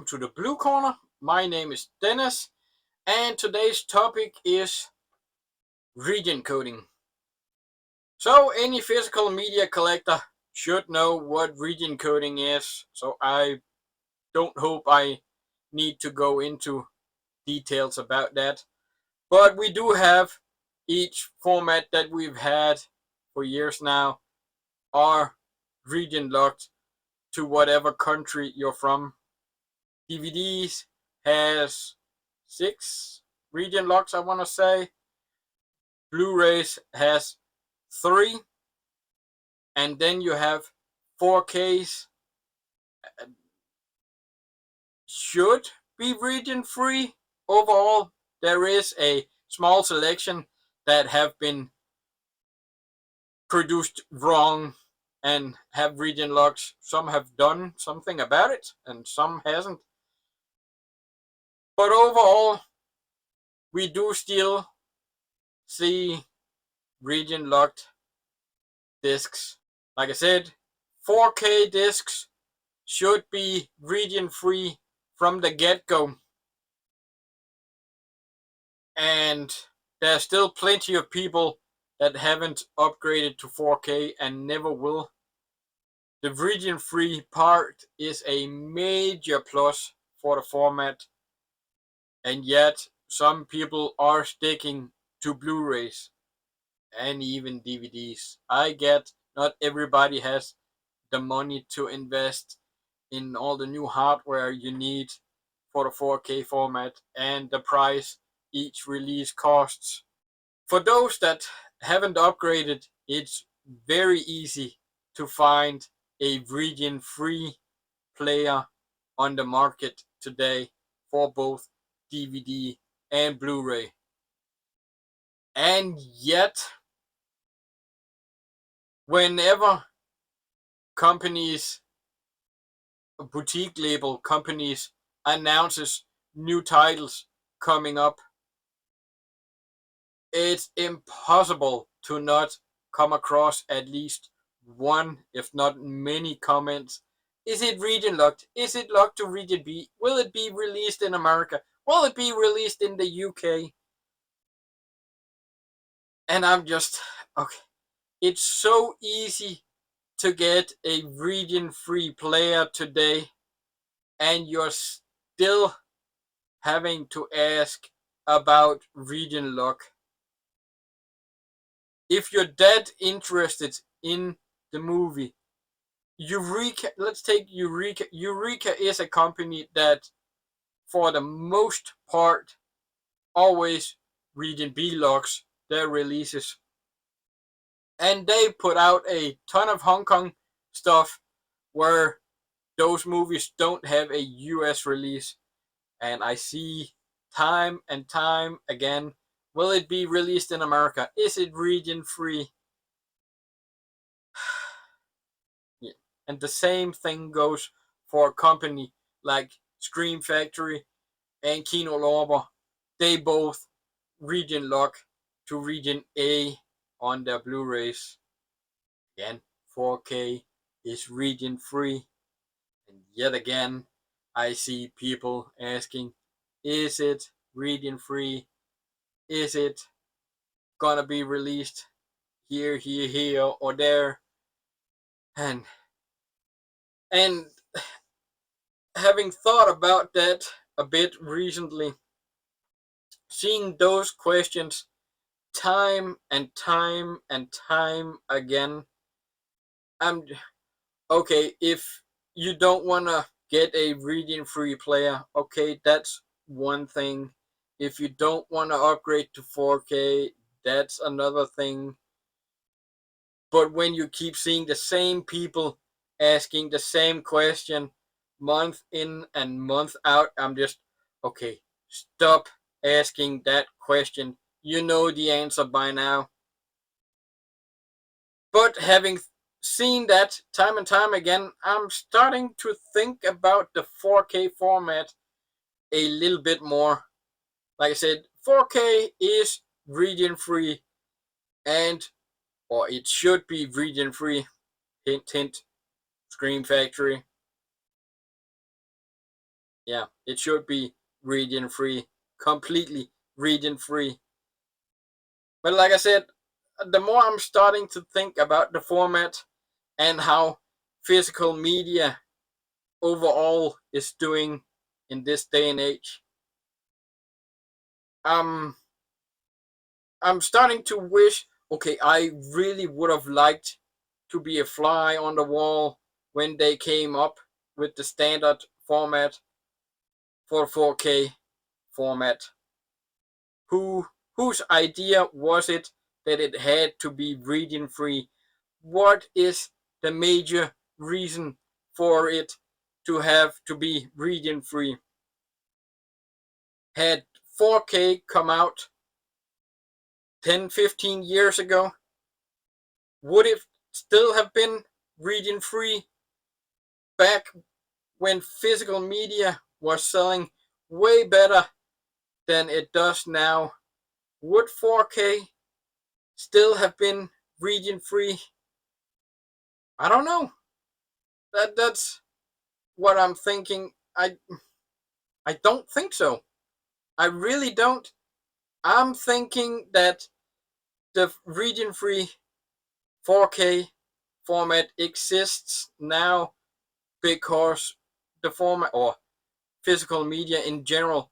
welcome to the Blue Corner. My name is Dennis, and today's topic is region coding. So, any physical media collector should know what region coding is, so I don't hope I need to go into details about that. But we do have each format that we've had for years now are region locked to whatever country you're from. DVDs has 6 region locks, I want to say. Blu-rays has 3, and then you have 4Ks. Should be region free. Overall, there is a small selection that have been produced wrong and have region locks. Some have done something about it, and some hasn't. But overall, we do still see region locked discs. Like I said, 4K discs should be region free from the get-go. And there's still plenty of people that haven't upgraded to 4K and never will. The region free part is a major plus for the format, and yet some people are sticking to Blu-rays and even DVDs. I get not everybody has the money to invest in all the new hardware you need for the 4K format and the price each release costs. For those that haven't upgraded, it's very easy to find a region free player on the market today for both DVD and Blu-ray. And yet, whenever companies, boutique label companies, announces new titles coming up, it's impossible to not come across at least one, if not many, comments. Is it region locked? Is it locked to region B? Will it be released in America? Will it be released in the UK? And I'm just, okay. It's so easy to get a region free player today, and you're still having to ask about region lock. If you're that interested in the movie, Eureka, let's take Eureka. Eureka is a company that, for the most part, always region B locks their releases. And they put out a ton of Hong Kong stuff where those movies don't have a US release. And I see time and time again, will it be released in America? Is it region free? Yeah. And the same thing goes for a company like Scream Factory and Kino Lorber. They both region lock to region A on their Blu-rays. Again, 4K is region free. And yet again, I see people asking, is it region free? Is it gonna be released here, or there? And having thought about that a bit recently, seeing those questions time and time and time again, I'm okay. If you don't want to get a region free player, okay, that's one thing. If you don't want to upgrade to 4K, that's another thing. But when you keep seeing the same people asking the same question month in and month out, I'm just, okay, stop asking that question. You know the answer by now. But having seen that time and time again, I'm starting to think about the 4K format a little bit more. Like I said, 4K is region free, and or it should be region free. Hint, hint. Scream Factory. Yeah, it should be region free, completely region free. But like I said, the more I'm starting to think about the format and how physical media overall is doing in this day and age, um, I'm starting to wish. Okay, I really would have liked to be a fly on the wall when they came up with the standard format for 4K format. Whose idea was it that it had to be region free? What is the major reason for it to have to be region free? Had 4K come out 10, 15 years ago, would it still have been region free back when physical media was selling way better than it does now? Would 4K still have been region free? I don't know. That's what I'm thinking. I don't think so. I really don't. I'm thinking that the region free 4K format exists now because the format or physical media in general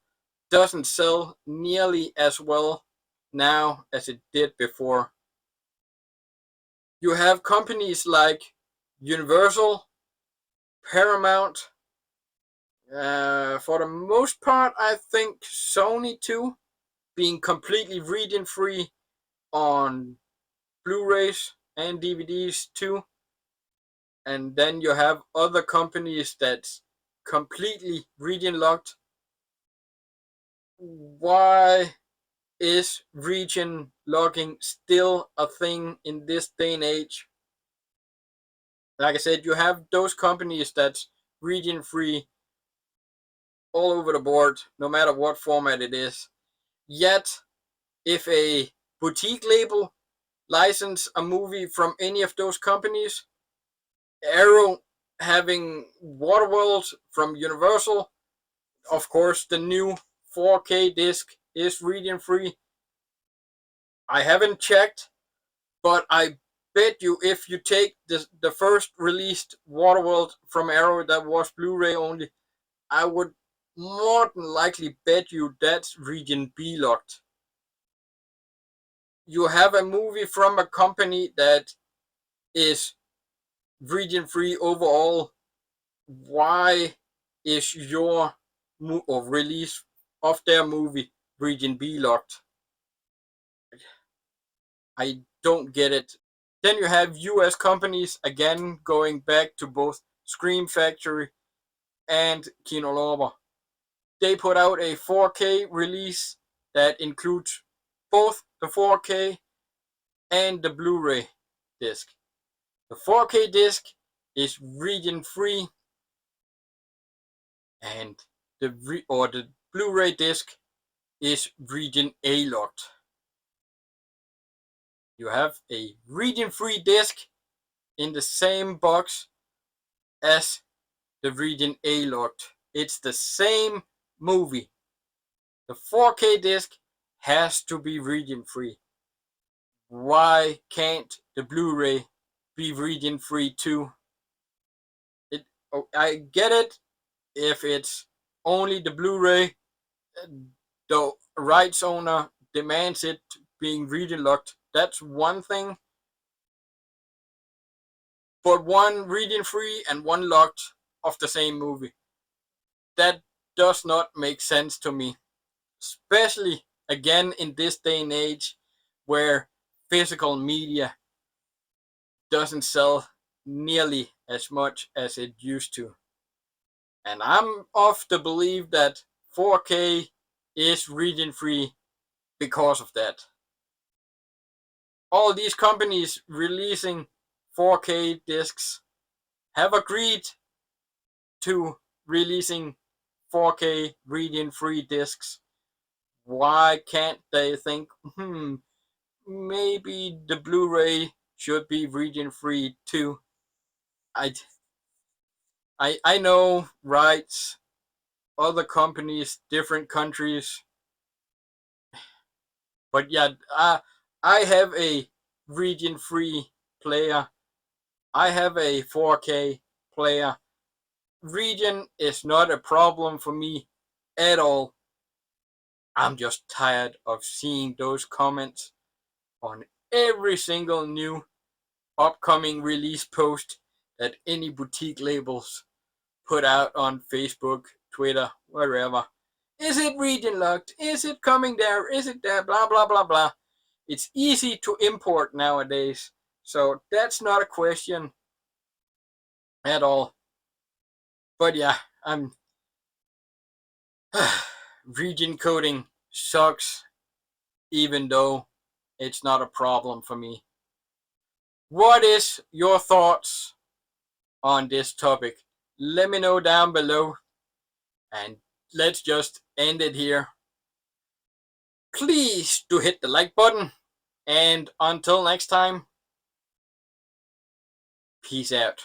doesn't sell nearly as well now as it did before. You have companies like Universal, Paramount, for the most part, I think Sony too, being completely region free on Blu-rays and DVDs too. And then you have other companies that's completely region locked. Why is region locking still a thing in this day and age? Like I said, you have those companies that's region free all over the board, no matter what format it is. Yet, if a boutique label license a movie from any of those companies, Arrow having Waterworld from Universal, of course, the new 4K disc is region free. I haven't checked, but I bet you if you take the first released Waterworld from Arrow that was Blu-ray only, I would more than likely bet you that's region B locked. You have a movie from a company that is region free overall. Why is your or release of their movie region B locked? I don't get it. Then you have US companies again going back to both Scream Factory and Kino Lorber. They put out a 4K release that includes both the 4K and the Blu-ray disc. The 4K disc is region free, and the Blu-ray disc is region A locked. You have a region free disc in the same box as the region A locked. It's the same movie. The 4K disc has to be region free. Why can't the Blu-ray be region free too? I get it if it's only the Blu-ray, the rights owner demands it being region locked. That's one thing, but one region free and one locked of the same movie, that does not make sense to me. Especially again in this day and age where physical media doesn't sell nearly as much as it used to. And I'm of the belief that 4K is region free because of that. All these companies releasing 4K discs have agreed to releasing 4K region free discs. Why can't they think, maybe the Blu-ray should be region free too? I I know rights other companies, different countries. But yeah, I have a region-free player. I have a 4K player. Region is not a problem for me at all. I'm just tired of seeing those comments on every single new upcoming release post that any boutique labels put out on Facebook, Twitter, wherever. Is it region locked? Is it coming there? Is it there? Blah, blah, blah, blah. It's easy to import nowadays, so that's not a question at all. But yeah, I'm region coding sucks, even though it's not a problem for me. What is your thoughts on this topic? Let me know down below, and let's just end it here. Please do hit the like button, and until next time, peace out.